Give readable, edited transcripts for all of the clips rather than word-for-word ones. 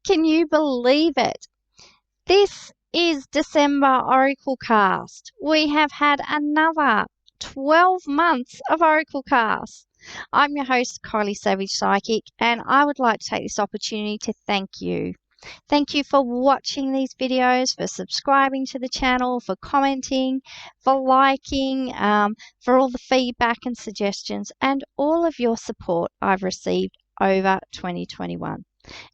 Can you believe it? This is December Oraclecast. We have had another 12 months of Oraclecast. I'm your host, Kylie Savage Psychic, and I would like to take this opportunity to thank you. Thank you for watching these videos, for subscribing to the channel, for commenting, for liking, for all the feedback and suggestions, and all of your support I've received over 2021.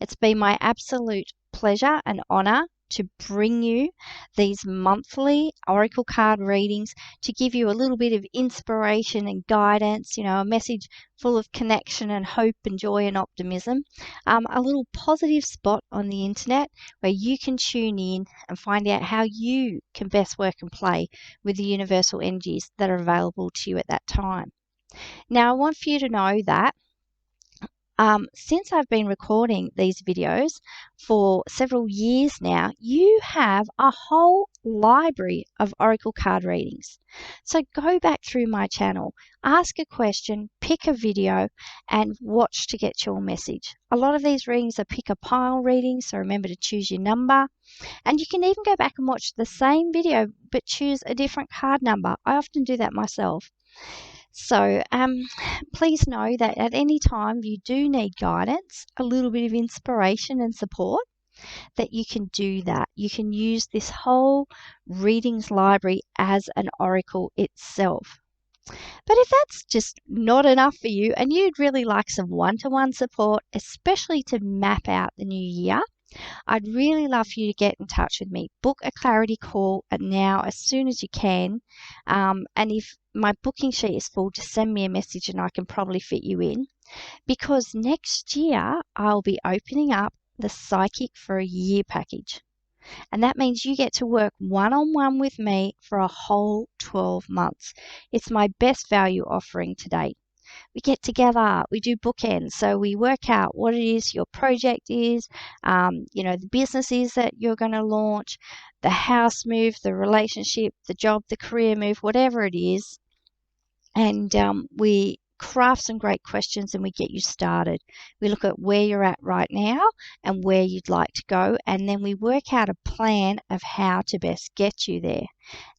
It's been my absolute pleasure and honor to bring you these monthly oracle card readings to give you a little bit of inspiration and guidance, a message full of connection and hope and joy and optimism, a little positive spot on the internet where you can tune in and find out how you can best work and play with the universal energies that are available to you at that time. Now, I want for you to know that since I've been recording these videos for several years now, you have a whole library of oracle card readings. So go back through my channel, ask a question, pick a video, and watch to get your message. A lot of these readings are pick a pile readings, so remember to choose your number. And you can even go back and watch the same video, but choose a different card number. I often do that myself. So please know that at any time you do need guidance, a little bit of inspiration and support, that you can do that. You can use this whole readings library as an oracle itself. But if that's just not enough for you and you'd really like some one-to-one support, especially to map out the new year, I'd really love for you to get in touch with me. Book a clarity call now as soon as you can. And if my booking sheet is full, just send me a message and I can probably fit you in. Because next year I'll be opening up the Psychic for a Year package. And that means you get to work one-on-one with me for a whole 12 months. It's my best value offering to date. We get together, we do bookends, so we work out what it is your project is, the business is that you're going to launch, the house move, the relationship, the job, the career move, whatever it is. And we craft some great questions and we get you started. We look at where you're at right now and where you'd like to go, and then we work out a plan of how to best get you there.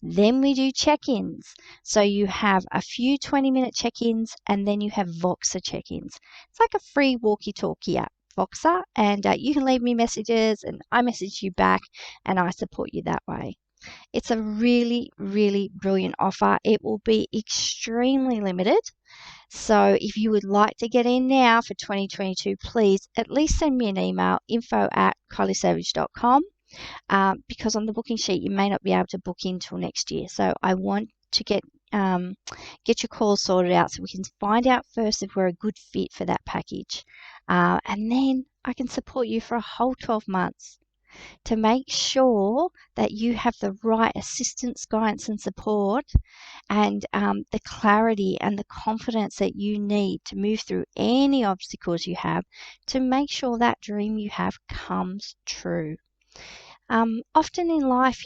Then we do check-ins. So you have a few 20-minute check-ins and then you have Voxer check-ins. It's like a free walkie-talkie app, Voxer, and you can leave me messages and I message you back and I support you that way. It's a really, really brilliant offer. It will be extremely limited. So if you would like to get in now for 2022, please at least send me an email, info@kyliesavage.com, because on the booking sheet you may not be able to book in till next year. So I want to get your calls sorted out so we can find out first if we're a good fit for that package. And then I can support you for a whole 12 months. To make sure that you have the right assistance, guidance and support and the clarity and the confidence that you need to move through any obstacles you have to make sure that dream you have comes true. Often in life,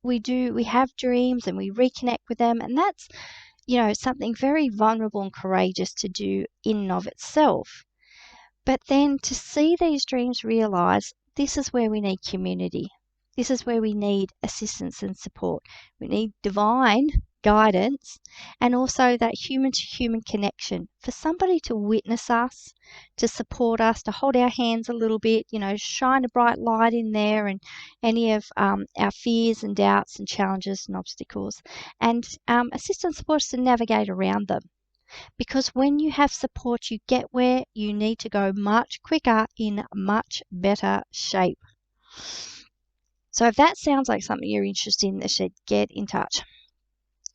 we have dreams and we reconnect with them, and that's, something very vulnerable and courageous to do in and of itself. But then to see these dreams realized, this is where we need community. This is where we need assistance and support. We need divine guidance and also that human-to-human connection for somebody to witness us, to support us, to hold our hands a little bit, shine a bright light in there and any of our fears and doubts and challenges and obstacles, and assist and support us to navigate around them. Because when you have support, you get where you need to go much quicker in much better shape. So if that sounds like something you're interested in, then get in touch.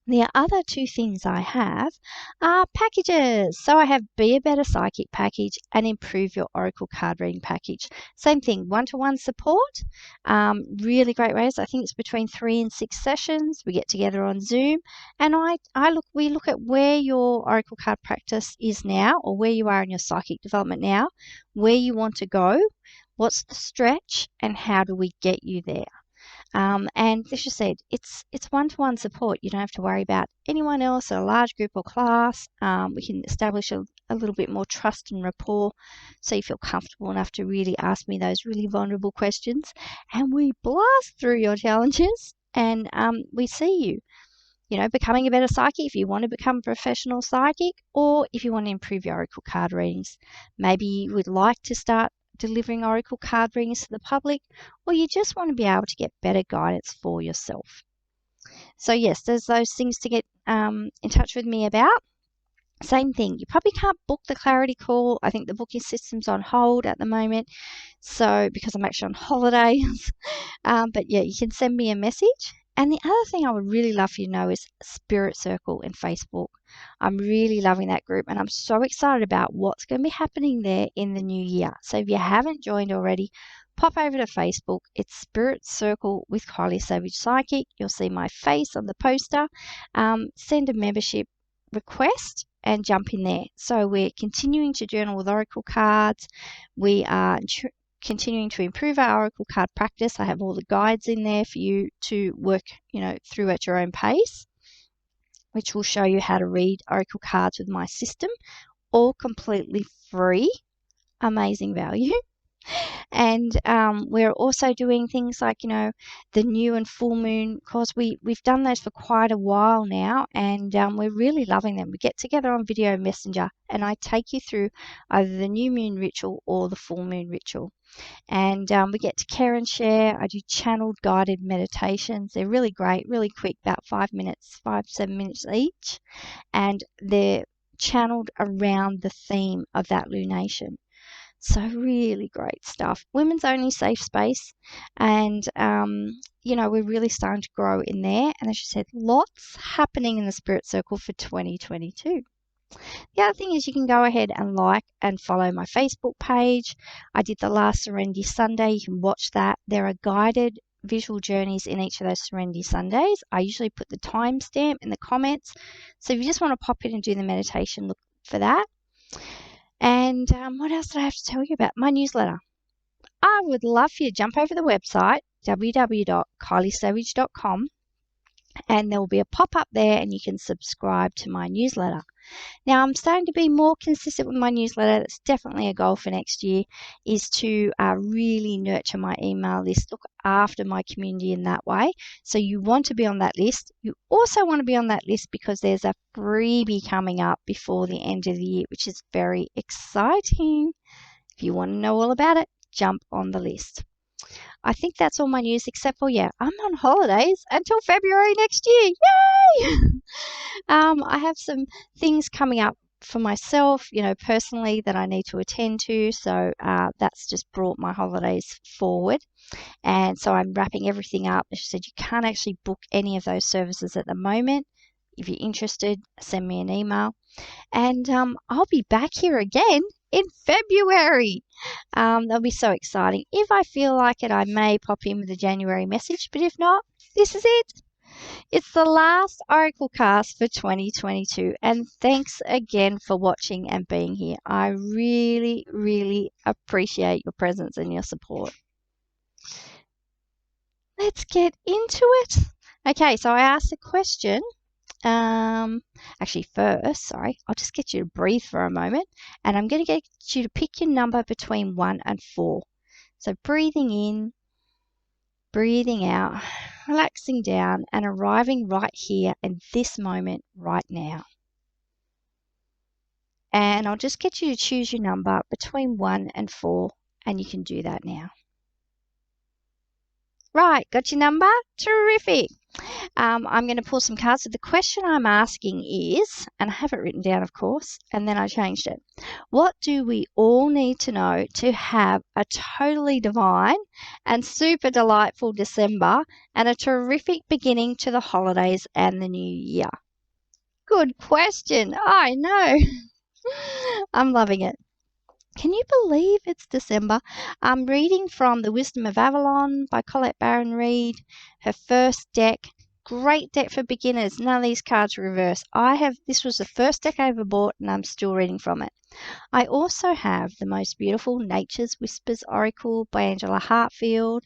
The other two things I have are packages. So I have Be a Better Psychic package and Improve Your Oracle Card Reading package. Same thing, one-to-one support. Really great ways. I think it's between 3 and 6 sessions. We get together on Zoom, and we look at where your Oracle card practice is now, or where you are in your psychic development now, where you want to go, what's the stretch, and how do we get you there. And as you said, it's one-to-one support. You don't have to worry about anyone else or a large group or class. We can establish a little bit more trust and rapport so you feel comfortable enough to really ask me those really vulnerable questions. And we blast through your challenges and we see you. Becoming a better psychic if you want to become a professional psychic, or if you want to improve your oracle card readings. Maybe you would like to start delivering oracle card readings to the public, or you just want to be able to get better guidance for yourself. So yes, there's those things to get in touch with me about. Same thing, you probably can't book the clarity call. I think the booking system's on hold at the moment, so because I'm actually on holiday. But yeah, you can send me a message. And the other thing I would really love for you to know is Spirit Circle in Facebook. I'm really loving that group, and I'm so excited about what's going to be happening there in the new year. So if you haven't joined already, pop over to Facebook. It's Spirit Circle with Kylie Savage Psychic. You'll see my face on the poster. Send a membership request and jump in there. So we're continuing to journal with oracle cards. We are continuing to improve our oracle card practice. I have all the guides in there for you to work, through at your own pace, which will show you how to read oracle cards with my system, all completely free. Amazing value. And we're also doing things like, the new and full moon, because we've done those for quite a while now, and we're really loving them. We get together on video messenger, and I take you through either the new moon ritual or the full moon ritual. And we get to care and share. I do channeled guided meditations. They're really great, really quick, about 7 minutes each. And they're channeled around the theme of that lunation. So really great stuff. Women's only safe space. And, we're really starting to grow in there. And as you said, lots happening in the Spirit Circle for 2022. The other thing is you can go ahead and like and follow my Facebook page. I did the last Serenity Sunday. You can watch that. There are guided visual journeys in each of those Serenity Sundays. I usually put the timestamp in the comments. So if you just want to pop in and do the meditation, look for that. And what else did I have to tell you about? My newsletter. I would love for you to jump over the website, www.kyliesavage.com, and there will be a pop-up there and you can subscribe to my newsletter. Now, I'm starting to be more consistent with my newsletter. That's definitely a goal for next year, is to really nurture my email list, look after my community in that way. So you want to be on that list. You also want to be on that list because there's a freebie coming up before the end of the year, which is very exciting. If you want to know all about it, jump on the list. I think that's all my news, except for, I'm on holidays until February next year. Yay! I have some things coming up for myself, personally, that I need to attend to. So that's just brought my holidays forward. And so I'm wrapping everything up. As I said, you can't actually book any of those services at the moment. If you're interested, send me an email. And I'll be back here again in February. That'll be so exciting. If I feel like it, I may pop in with a January message. But if not, this is it. It's the last Oracle cast for 2022, and thanks again for watching and being here. I really, really appreciate your presence and your support. Let's get into it. Okay, so I asked a question. Actually, first, I'll just get you to breathe for a moment, and I'm going to get you to pick your number between 1 and 4. So breathing in, breathing out, relaxing down, and arriving right here in this moment right now. And I'll just get you to choose your number between 1 and 4, and you can do that now. Right, got your number? Terrific. I'm going to pull some cards. So the question I'm asking is, and I have it written down, of course, and then I changed it. What do we all need to know to have a totally divine and super delightful December and a terrific beginning to the holidays and the new year? Good question. I know. I'm loving it. Can you believe it's December? I'm reading from The Wisdom of Avalon by Colette Baron Reid. Her first deck, great deck for beginners. None of these cards are reversed. This was the first deck I ever bought, and I'm still reading from it. I also have the most beautiful Nature's Whispers Oracle by Angela Hartfield,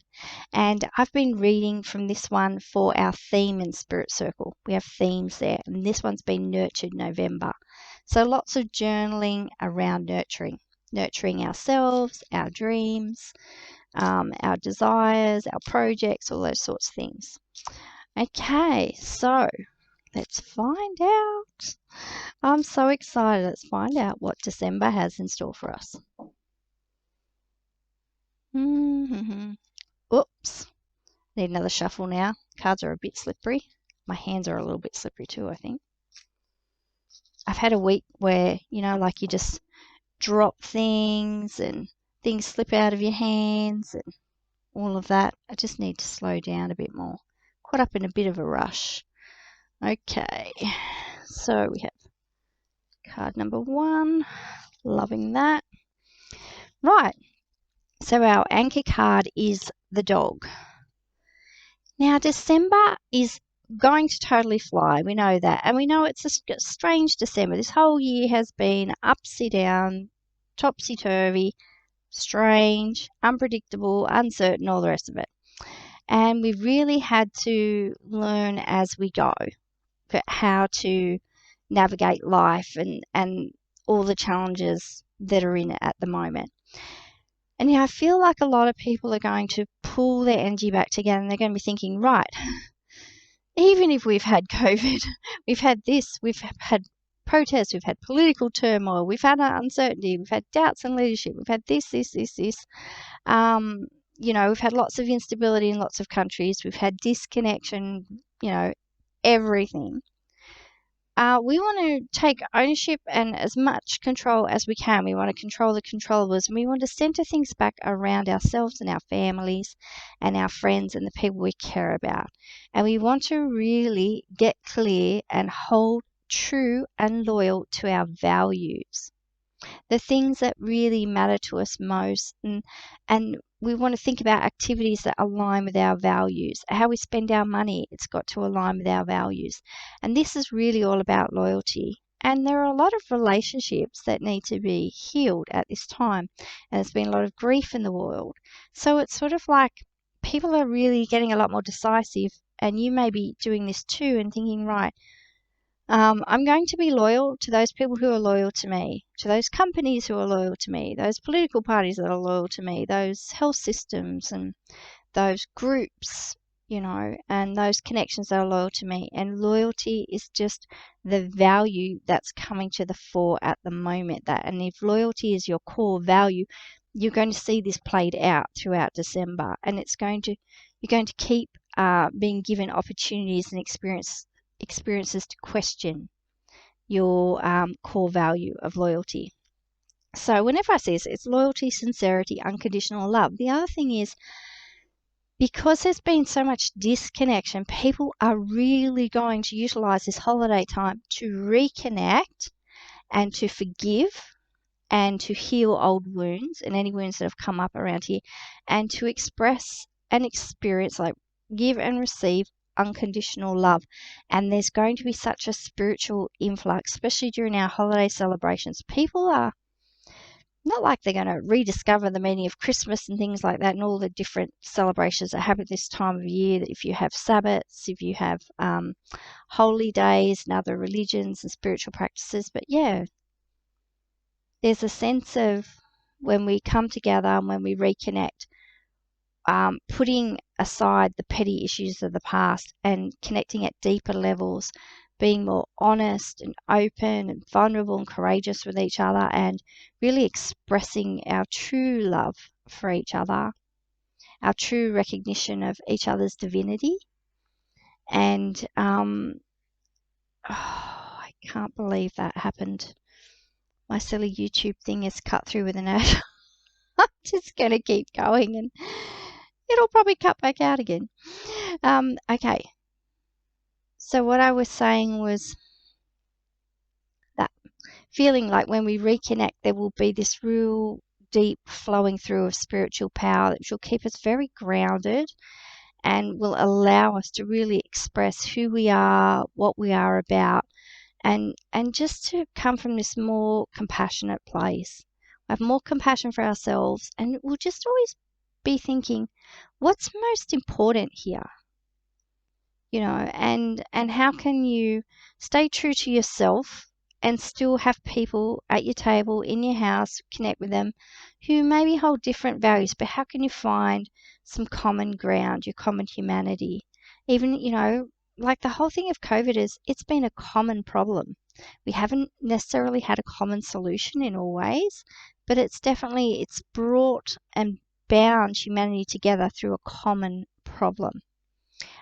and I've been reading from this one for our theme in Spirit Circle. We have themes there, and this one's been Nurtured November. So lots of journaling around nurturing ourselves, our dreams, our desires, our projects, all those sorts of things. Okay, so let's find out. I'm so excited. Let's find out what December has in store for us. Oops. Need another shuffle now. Cards are a bit slippery. My hands are a little bit slippery too, I think. I've had a week where, like you just drop things and things slip out of your hands and all of that. I just need to slow down a bit more. Caught up in a bit of a rush. Okay, so we have card number 1. Loving that. Right, so our anchor card is the dog. Now, December is going to totally fly. We know that. And we know it's a strange December. This whole year has been upsy down, topsy-turvy, strange, unpredictable, uncertain, all the rest of it. And we've really had to learn as we go how to navigate life and all the challenges that are in it at the moment. And I feel like a lot of people are going to pull their energy back together and they're going to be thinking, right, even if we've had COVID, we've had this, we've had protests, we've had political turmoil, we've had uncertainty, we've had doubts in leadership, we've had this. We've had lots of instability in lots of countries, we've had disconnection, everything. We want to take ownership and as much control as we can. We want to control the controllables, and we want to center things back around ourselves and our families and our friends and the people we care about. And we want to really get clear and hold true and loyal to our values, the things that really matter to us most. And we want to think about activities that align with our values. How we spend our money, it's got to align with our values. And this is really all about loyalty. And there are a lot of relationships that need to be healed at this time. And there's been a lot of grief in the world. So it's sort of like people are really getting a lot more decisive. And you may be doing this too and thinking, right, I'm going to be loyal to those people who are loyal to me, to those companies who are loyal to me, those political parties that are loyal to me, those health systems and those groups, and those connections that are loyal to me. And loyalty is just the value that's coming to the fore at the moment. And if loyalty is your core value, you're going to see this played out throughout December, and you're going to keep being given opportunities and experiences to question your core value of loyalty. So whenever I say this, it's loyalty, sincerity, unconditional love. The other thing is, because there's been so much disconnection, people are really going to utilize this holiday time to reconnect and to forgive and to heal old wounds and any wounds that have come up around here, and to express and experience, like give and receive unconditional love. And there's going to be such a spiritual influx, especially during our holiday celebrations. People are not like they're going to rediscover the meaning of Christmas and things like that and all the different celebrations that happen this time of year. That if you have Sabbats, if you have holy days and other religions and spiritual practices. But yeah, there's a sense of when we come together and when we reconnect, putting aside the petty issues of the past and connecting at deeper levels, being more honest and open and vulnerable and courageous with each other, and really expressing our true love for each other, our true recognition of each other's divinity. And I can't believe that happened. My silly YouTube thing is cut through with an ad. I'm just going to keep going and it'll probably cut back out again. Okay. So what I was saying was that feeling like when we reconnect, there will be this real deep flowing through of spiritual power that will keep us very grounded and will allow us to really express who we are, what we are about, and just to come from this more compassionate place. We have more compassion for ourselves, and we'll just always be thinking, what's most important here? And how can you stay true to yourself and still have people at your table, in your house, connect with them who maybe hold different values, but how can you find some common ground, your common humanity? Even, like the whole thing of COVID is it's been a common problem. We haven't necessarily had a common solution in all ways, but it's brought and bound humanity together through a common problem.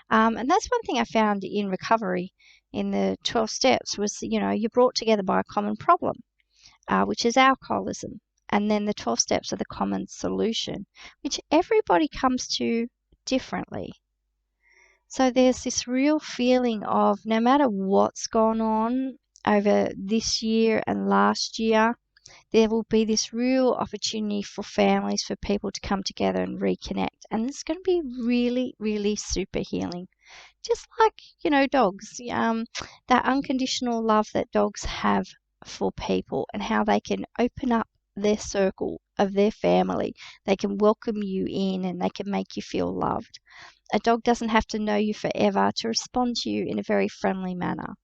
And that's one thing I found in recovery in the 12 steps was, you're brought together by a common problem, which is alcoholism. And then the 12 steps are the common solution, which everybody comes to differently. So there's this real feeling of no matter what's gone on over this year and last year, there will be this real opportunity for families, for people to come together and reconnect. And it's going to be really, really super healing. Just like, dogs, that unconditional love that dogs have for people and how they can open up their circle of their family. They can welcome you in and they can make you feel loved. A dog doesn't have to know you forever to respond to you in a very friendly manner.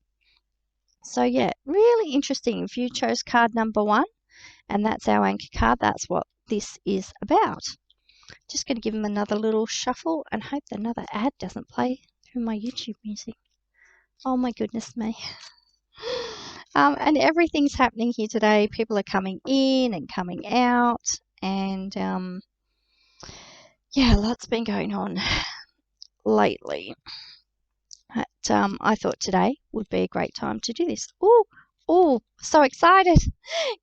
So yeah, really interesting. If you chose card number 1, and that's our anchor card, that's what this is about. Just going to give them another little shuffle and hope that another ad doesn't play through my YouTube music. Oh my goodness me. And everything's happening here today. People are coming in and coming out, and lots been going on lately. But I thought today would be a great time to do this. Oh, so excited.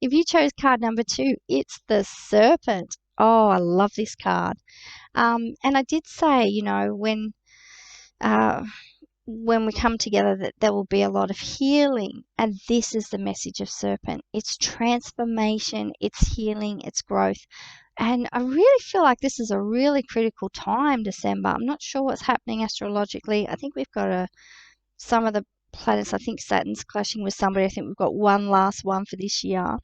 If you chose card number 2, it's the Serpent. Oh, I love this card. And I did say, when we come together that there will be a lot of healing. And this is the message of Serpent. It's transformation, it's healing, it's growth. And I really feel like this is a really critical time, December. I'm not sure what's happening astrologically. I think we've got some of the planets, I think Saturn's clashing with somebody. I think we've got one last one for this year.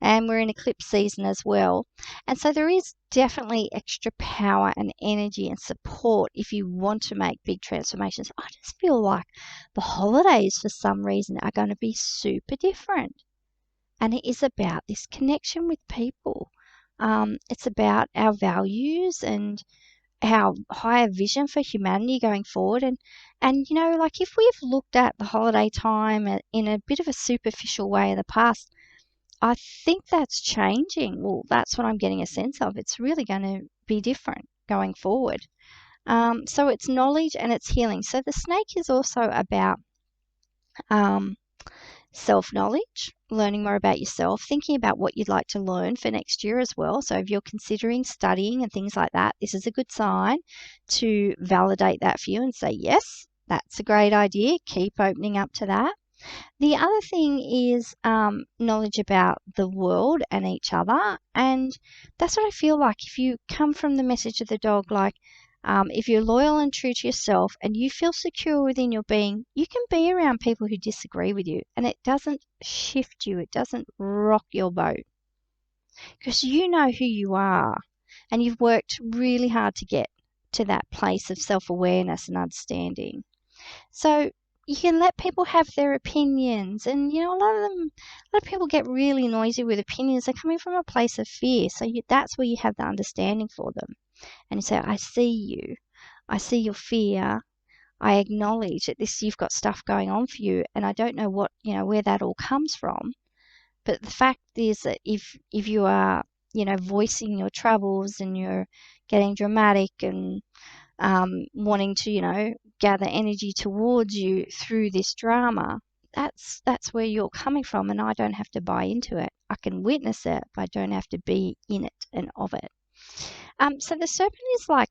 And we're in eclipse season as well. And so there is definitely extra power and energy and support if you want to make big transformations. I just feel like the holidays for some reason are going to be super different. And it is about this connection with people. It's about our values and our higher vision for humanity going forward. And like if we've looked at the holiday time in a bit of a superficial way in the past, I think that's changing. Well, that's what I'm getting a sense of. It's really going to be different going forward. So it's knowledge and it's healing. So the snake is also about self-knowledge, learning more about yourself, thinking about what you'd like to learn for next year as well. So if you're considering studying and things like that, this is a good sign to validate that for you and say, yes, that's a great idea. Keep opening up to that. The other thing is knowledge about the world and each other. And that's what I feel like if you come from the message of the dog, like if you're loyal and true to yourself and you feel secure within your being, you can be around people who disagree with you and it doesn't shift you. It doesn't rock your boat because you know who you are and you've worked really hard to get to that place of self-awareness and understanding. So you can let people have their opinions, and a lot of people get really noisy with opinions. They're coming from a place of fear, so that's where you have the understanding for them, and you say, I see you, I see your fear, I acknowledge that you've got stuff going on for you, and I don't know where that all comes from, but the fact is that if you are voicing your troubles and you're getting dramatic and wanting to gather energy towards you through this drama, that's where you're coming from, and I don't have to buy into it. I can witness it, but I don't have to be in it and of it. So the serpent is like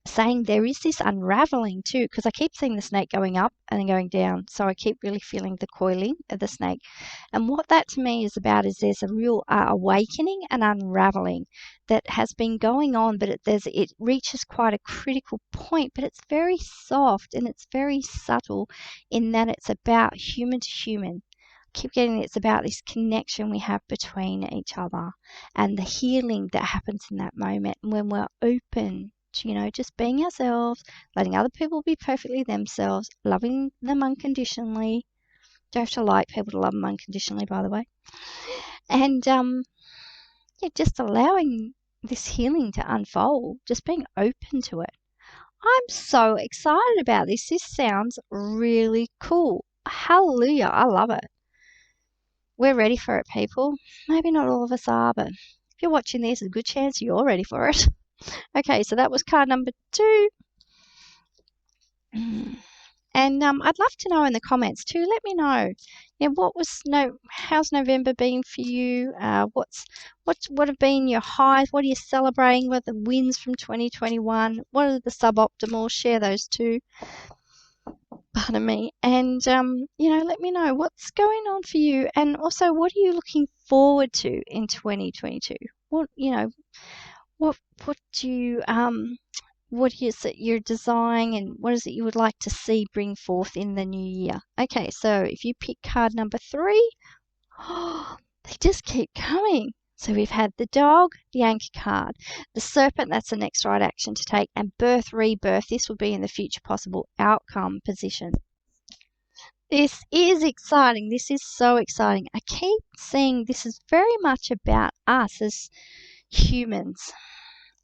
saying there is this unraveling too, because I keep seeing the snake going up and then going down. So I keep really feeling the coiling of the snake. And what that to me is about is there's a real awakening and unraveling that has been going on, but it reaches quite a critical point, but it's very soft and it's very subtle in that it's about human to human. Keep getting it's about this connection we have between each other and the healing that happens in that moment when we're open to, just being ourselves, letting other people be perfectly themselves, loving them unconditionally. Don't have to like people to love them unconditionally, by the way. And yeah, just allowing this healing to unfold, just being open to it. I'm so excited about this. This sounds really cool. Hallelujah. I love it. We're ready for it, people. Maybe not all of us are, but if you're watching this, there's a good chance you're ready for it. Okay, so that was card number 2. And I'd love to know in the comments too. Let me know. How's November been for you? What have been your highs? What are you celebrating? What are the wins from 2021? What are the suboptimals? Share those too. Pardon me. And let me know what's going on for you, and also what are you looking forward to in 2022? What is it you're desiring, and what is it you would like to see bring forth in the new year? Okay, so if you pick card number 3, they just keep coming. So we've had the dog, the anchor card, the serpent, that's the next right action to take, and birth, rebirth. This will be in the future possible outcome position. This is exciting. This is so exciting. I keep seeing this is very much about us as humans.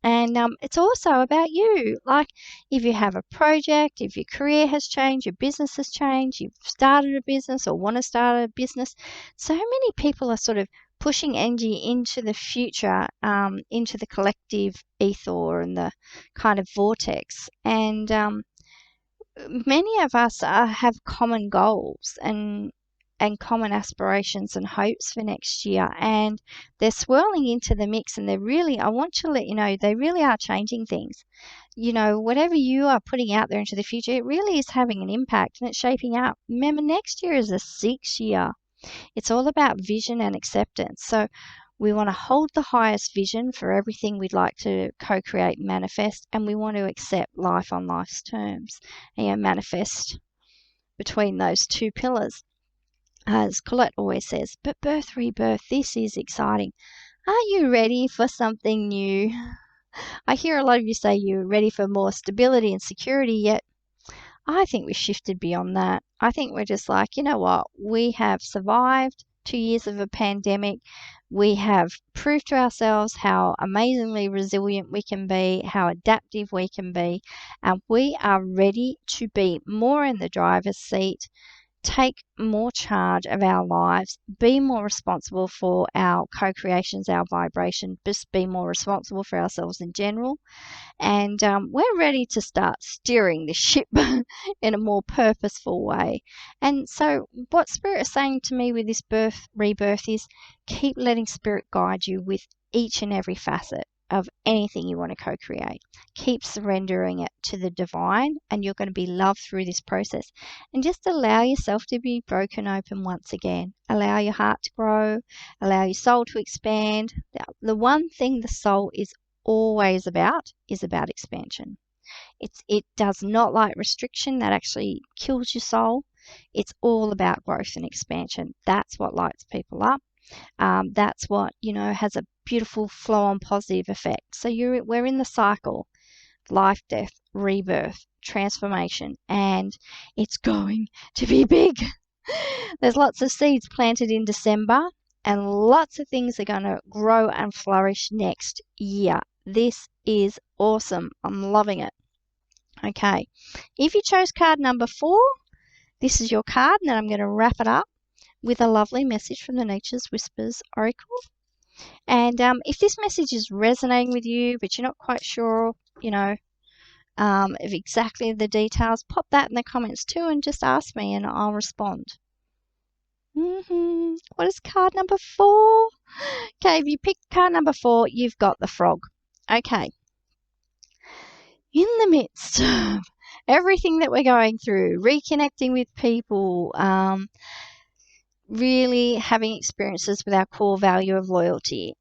And it's also about you. Like if you have a project, if your career has changed, your business has changed, you've started a business or want to start a business. So many people are sort of pushing energy into the future, into the collective ether and the kind of vortex. And many of us have common goals and common aspirations and hopes for next year, and they're swirling into the mix, and I want to let you know, they really are changing things. Whatever you are putting out there into the future, it really is having an impact and it's shaping up. Remember, next year is a 6 year. It's all about vision and acceptance. So we want to hold the highest vision for everything we'd like to co-create and manifest, and we want to accept life on life's terms and manifest between those two pillars. As Colette always says, but birth, rebirth, this is exciting. Are you ready for something new? I hear a lot of you say you're ready for more stability and security, yet I think we've shifted beyond that. I think we're just like, you know what? We have survived 2 years of a pandemic. We have proved to ourselves how amazingly resilient we can be, how adaptive we can be, and we are ready to be more in the driver's seat, take more charge of our lives, be more responsible for our co-creations, our vibration, just be more responsible for ourselves in general. And we're ready to start steering the ship in a more purposeful way. And so what Spirit is saying to me with this birth, rebirth is keep letting Spirit guide you with each and every facet of anything you want to co-create. Keep surrendering it to the divine, and you're going to be loved through this process. And just allow yourself to be broken open once again. Allow your heart to grow. Allow your soul to expand. The one thing the soul is always about is about expansion. It does not like restriction. That actually kills your soul. It's all about growth and expansion. That's what lights people up. That's what has a beautiful flow-on positive effect. So we're in the cycle: life, death, rebirth, transformation, and it's going to be big. There's lots of seeds planted in December, and lots of things are going to grow and flourish next year. This is awesome. I'm loving it. Okay, if you chose card number 4, this is your card, and then I'm going to wrap it up with a lovely message from the Nature's Whispers Oracle. And if this message is resonating with you, but you're not quite sure, of exactly the details, pop that in the comments too and just ask me and I'll respond. What is card number 4? Okay, if you pick card number 4, you've got the frog. Okay. in the midst of everything that we're going through, reconnecting with people, really having experiences with our core value of loyalty,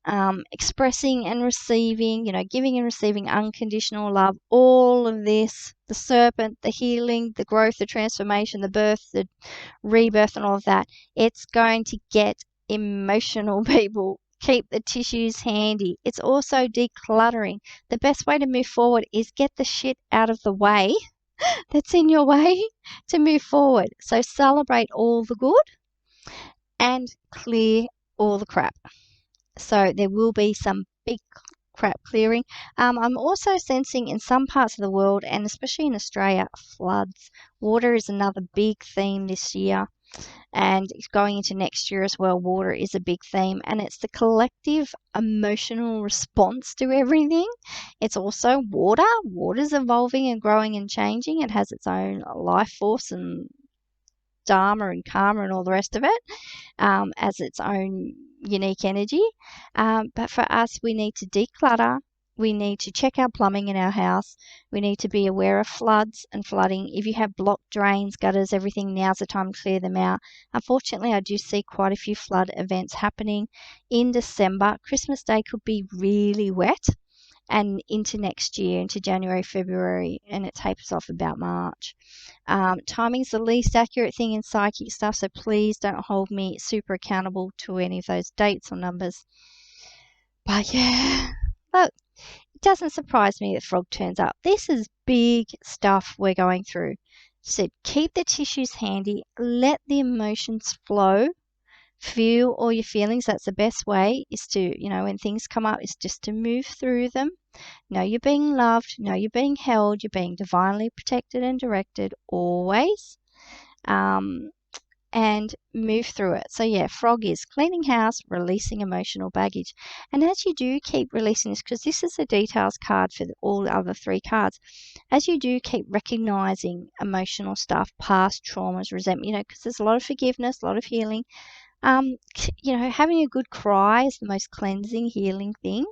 expressing and receiving, giving and receiving unconditional love, all of this, the serpent, the healing, the growth, the transformation, the birth, the rebirth, and all of that, it's going to get emotional, people. Keep the tissues handy. It's also decluttering. The best way to move forward is get the shit out of the way that's in your way to move forward. So celebrate all the good and clear all the crap. So there will be some big crap clearing. I'm also sensing in some parts of the world, and especially in Australia, floods. Water is another big theme this year, and going into next year as well. Water is a big theme, and it's the collective emotional response to everything. It's also water. Water's evolving and growing and changing. It has its own life force and dharma and karma and all the rest of it, as its own unique energy. But for us, we need to declutter. We need to check our plumbing in our house. We need to be aware of floods and flooding. If you have blocked drains, gutters, everything, now's the time to clear them out. Unfortunately, I do see quite a few flood events happening in December. Christmas Day could be really wet, and into next year, into January, February, and it tapers off about March. Timing's the least accurate thing in psychic stuff, so please don't hold me super accountable to any of those dates or numbers. But yeah, look, it doesn't surprise me that Frog turns up. This is big stuff we're going through. So keep the tissues handy, let the emotions flow, feel all your feelings. That's the best way, is to, when things come up, is just to move through them. Know you're being loved, know you're being held, you're being divinely protected and directed always, and move through it. So yeah, Frog is cleaning house, releasing emotional baggage. And as you do keep releasing this, because this is a details card for all the other three cards, as you do keep recognizing emotional stuff, past traumas, resentment, because there's a lot of forgiveness, a lot of healing. Having a good cry is the most cleansing, healing thing.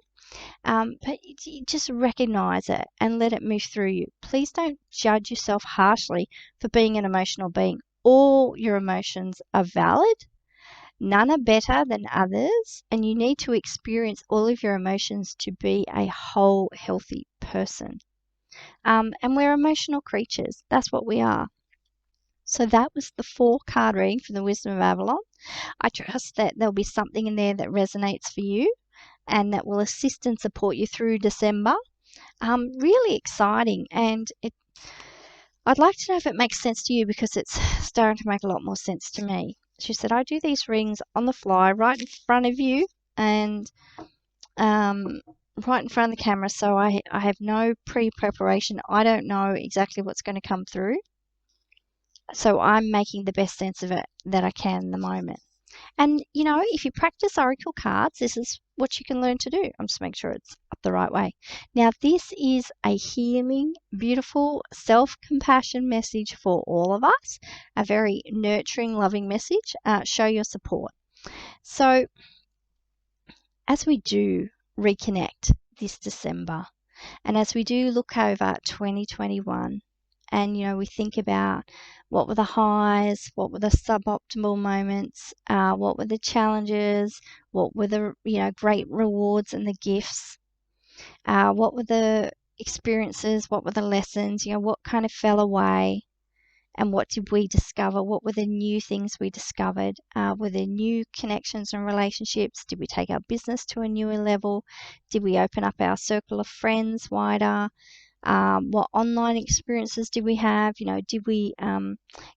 But you just recognize it and let it move through you. Please don't judge yourself harshly for being an emotional being. All your emotions are valid. None are better than others, and you need to experience all of your emotions to be a whole, healthy person. And we're emotional creatures. That's what we are. So that was the 4-card reading from the Wisdom of Avalon. I trust that there'll be something in there that resonates for you and that will assist and support you through December. Really exciting, and I'd like to know if it makes sense to you, because it's starting to make a lot more sense to me. She said, I do these readings on the fly right in front of you, and right in front of the camera, so I have no pre-preparation. I don't know exactly what's going to come through, so I'm making the best sense of it that I can in the moment. And, if you practice Oracle cards, this is what you can learn to do. I'm just making sure it's up the right way. Now, this is a healing, beautiful, self-compassion message for all of us, a very nurturing, loving message. Show your support. So, as we do reconnect this December, and as we do look over 2021, and we think about what were the highs, what were the suboptimal moments, what were the challenges, what were the great rewards and the gifts, what were the experiences, what were the lessons, what kind of fell away, and what did we discover? What were the new things we discovered? Were there new connections and relationships? Did we take our business to a newer level? Did we open up our circle of friends wider? What online experiences did we have? Did we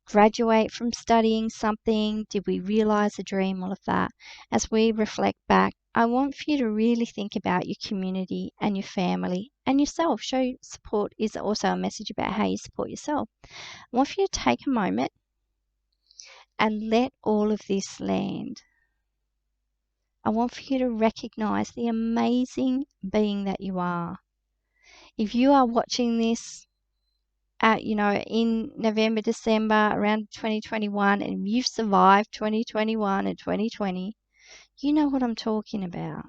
graduate from studying something? Did we realize a dream? All of that. As we reflect back, I want for you to really think about your community and your family and yourself. Show support is also a message about how you support yourself. I want for you to take a moment and let all of this land. I want for you to recognize the amazing being that you are. If you are watching this in November, December, around 2021, and you've survived 2021 and 2020, you know what I'm talking about.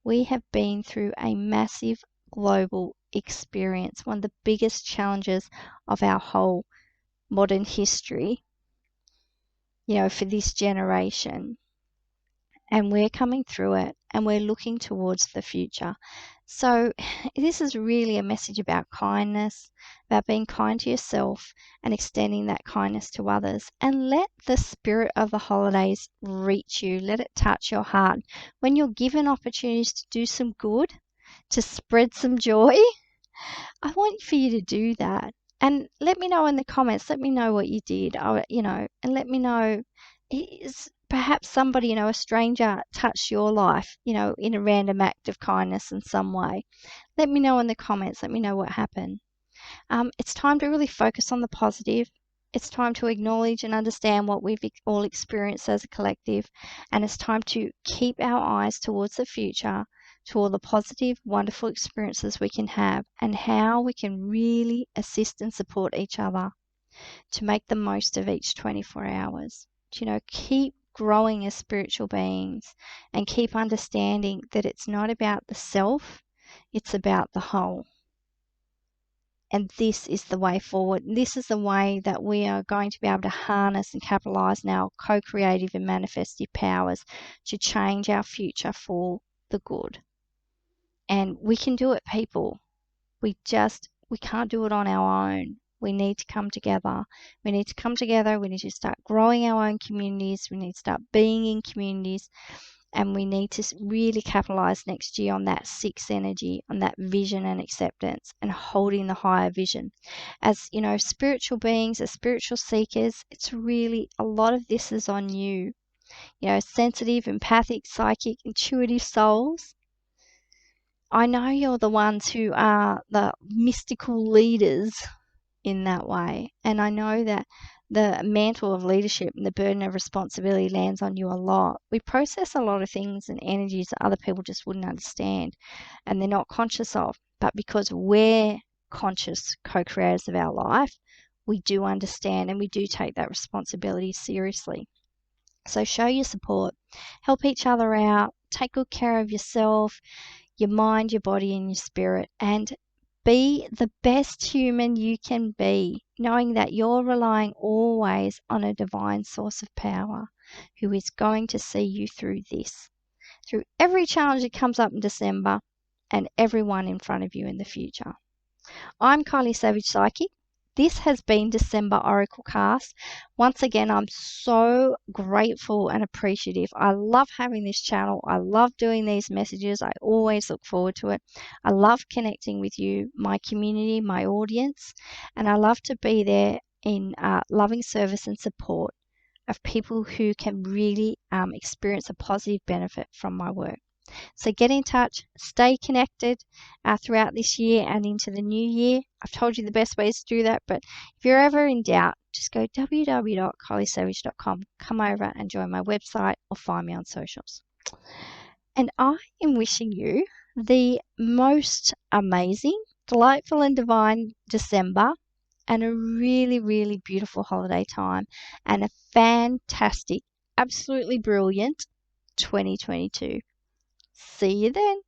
We have been through a massive global experience, one of the biggest challenges of our whole modern history, for this generation. And we're coming through it, and we're looking towards the future. So this is really a message about kindness, about being kind to yourself and extending that kindness to others. And let the spirit of the holidays reach you. Let it touch your heart. When you're given opportunities to do some good, to spread some joy, I want for you to do that. And let me know in the comments. Let me know what you did. And let me know, is perhaps somebody, a stranger touched your life, in a random act of kindness in some way. Let me know in the comments. Let me know what happened. It's time to really focus on the positive. It's time to acknowledge and understand what we've all experienced as a collective. And it's time to keep our eyes towards the future, to all the positive, wonderful experiences we can have and how we can really assist and support each other to make the most of each 24 hours. Keep growing as spiritual beings and keep understanding that it's not about the self, it's about the whole. And this is the way forward. This is the way that we are going to be able to harness and capitalize on our co-creative and manifestive powers to change our future for the good. And we can do it, people. We can't do it on our own. We need to come together. We need to come together. We need to start growing our own communities. We need to start being in communities. And we need to really capitalize next year on that sixth energy, on that vision and acceptance and holding the higher vision. As, spiritual beings, as spiritual seekers, it's really, a lot of this is on you. Sensitive, empathic, psychic, intuitive souls. I know you're the ones who are the mystical leaders in that way. And I know that the mantle of leadership and the burden of responsibility lands on you a lot. We process a lot of things and energies that other people just wouldn't understand and they're not conscious of. But because we're conscious co-creators of our life, we do understand and we do take that responsibility seriously. So show your support, help each other out, take good care of yourself, your mind, your body, and your spirit, and be the best human you can be, knowing that you're relying always on a divine source of power who is going to see you through this, through every challenge that comes up in December and everyone in front of you in the future. I'm Kylie Savage Psychic. This has been December Oraclecast. Once again, I'm so grateful and appreciative. I love having this channel. I love doing these messages. I always look forward to it. I love connecting with you, my community, my audience, and I love to be there in loving service and support of people who can really experience a positive benefit from my work. So get in touch, stay connected throughout this year and into the new year. I've told you the best ways to do that, but if you're ever in doubt, just go www.kyliesavage.com, come over and join my website or find me on socials. And I am wishing you the most amazing, delightful and divine December and a really, really beautiful holiday time and a fantastic, absolutely brilliant 2022. See you then.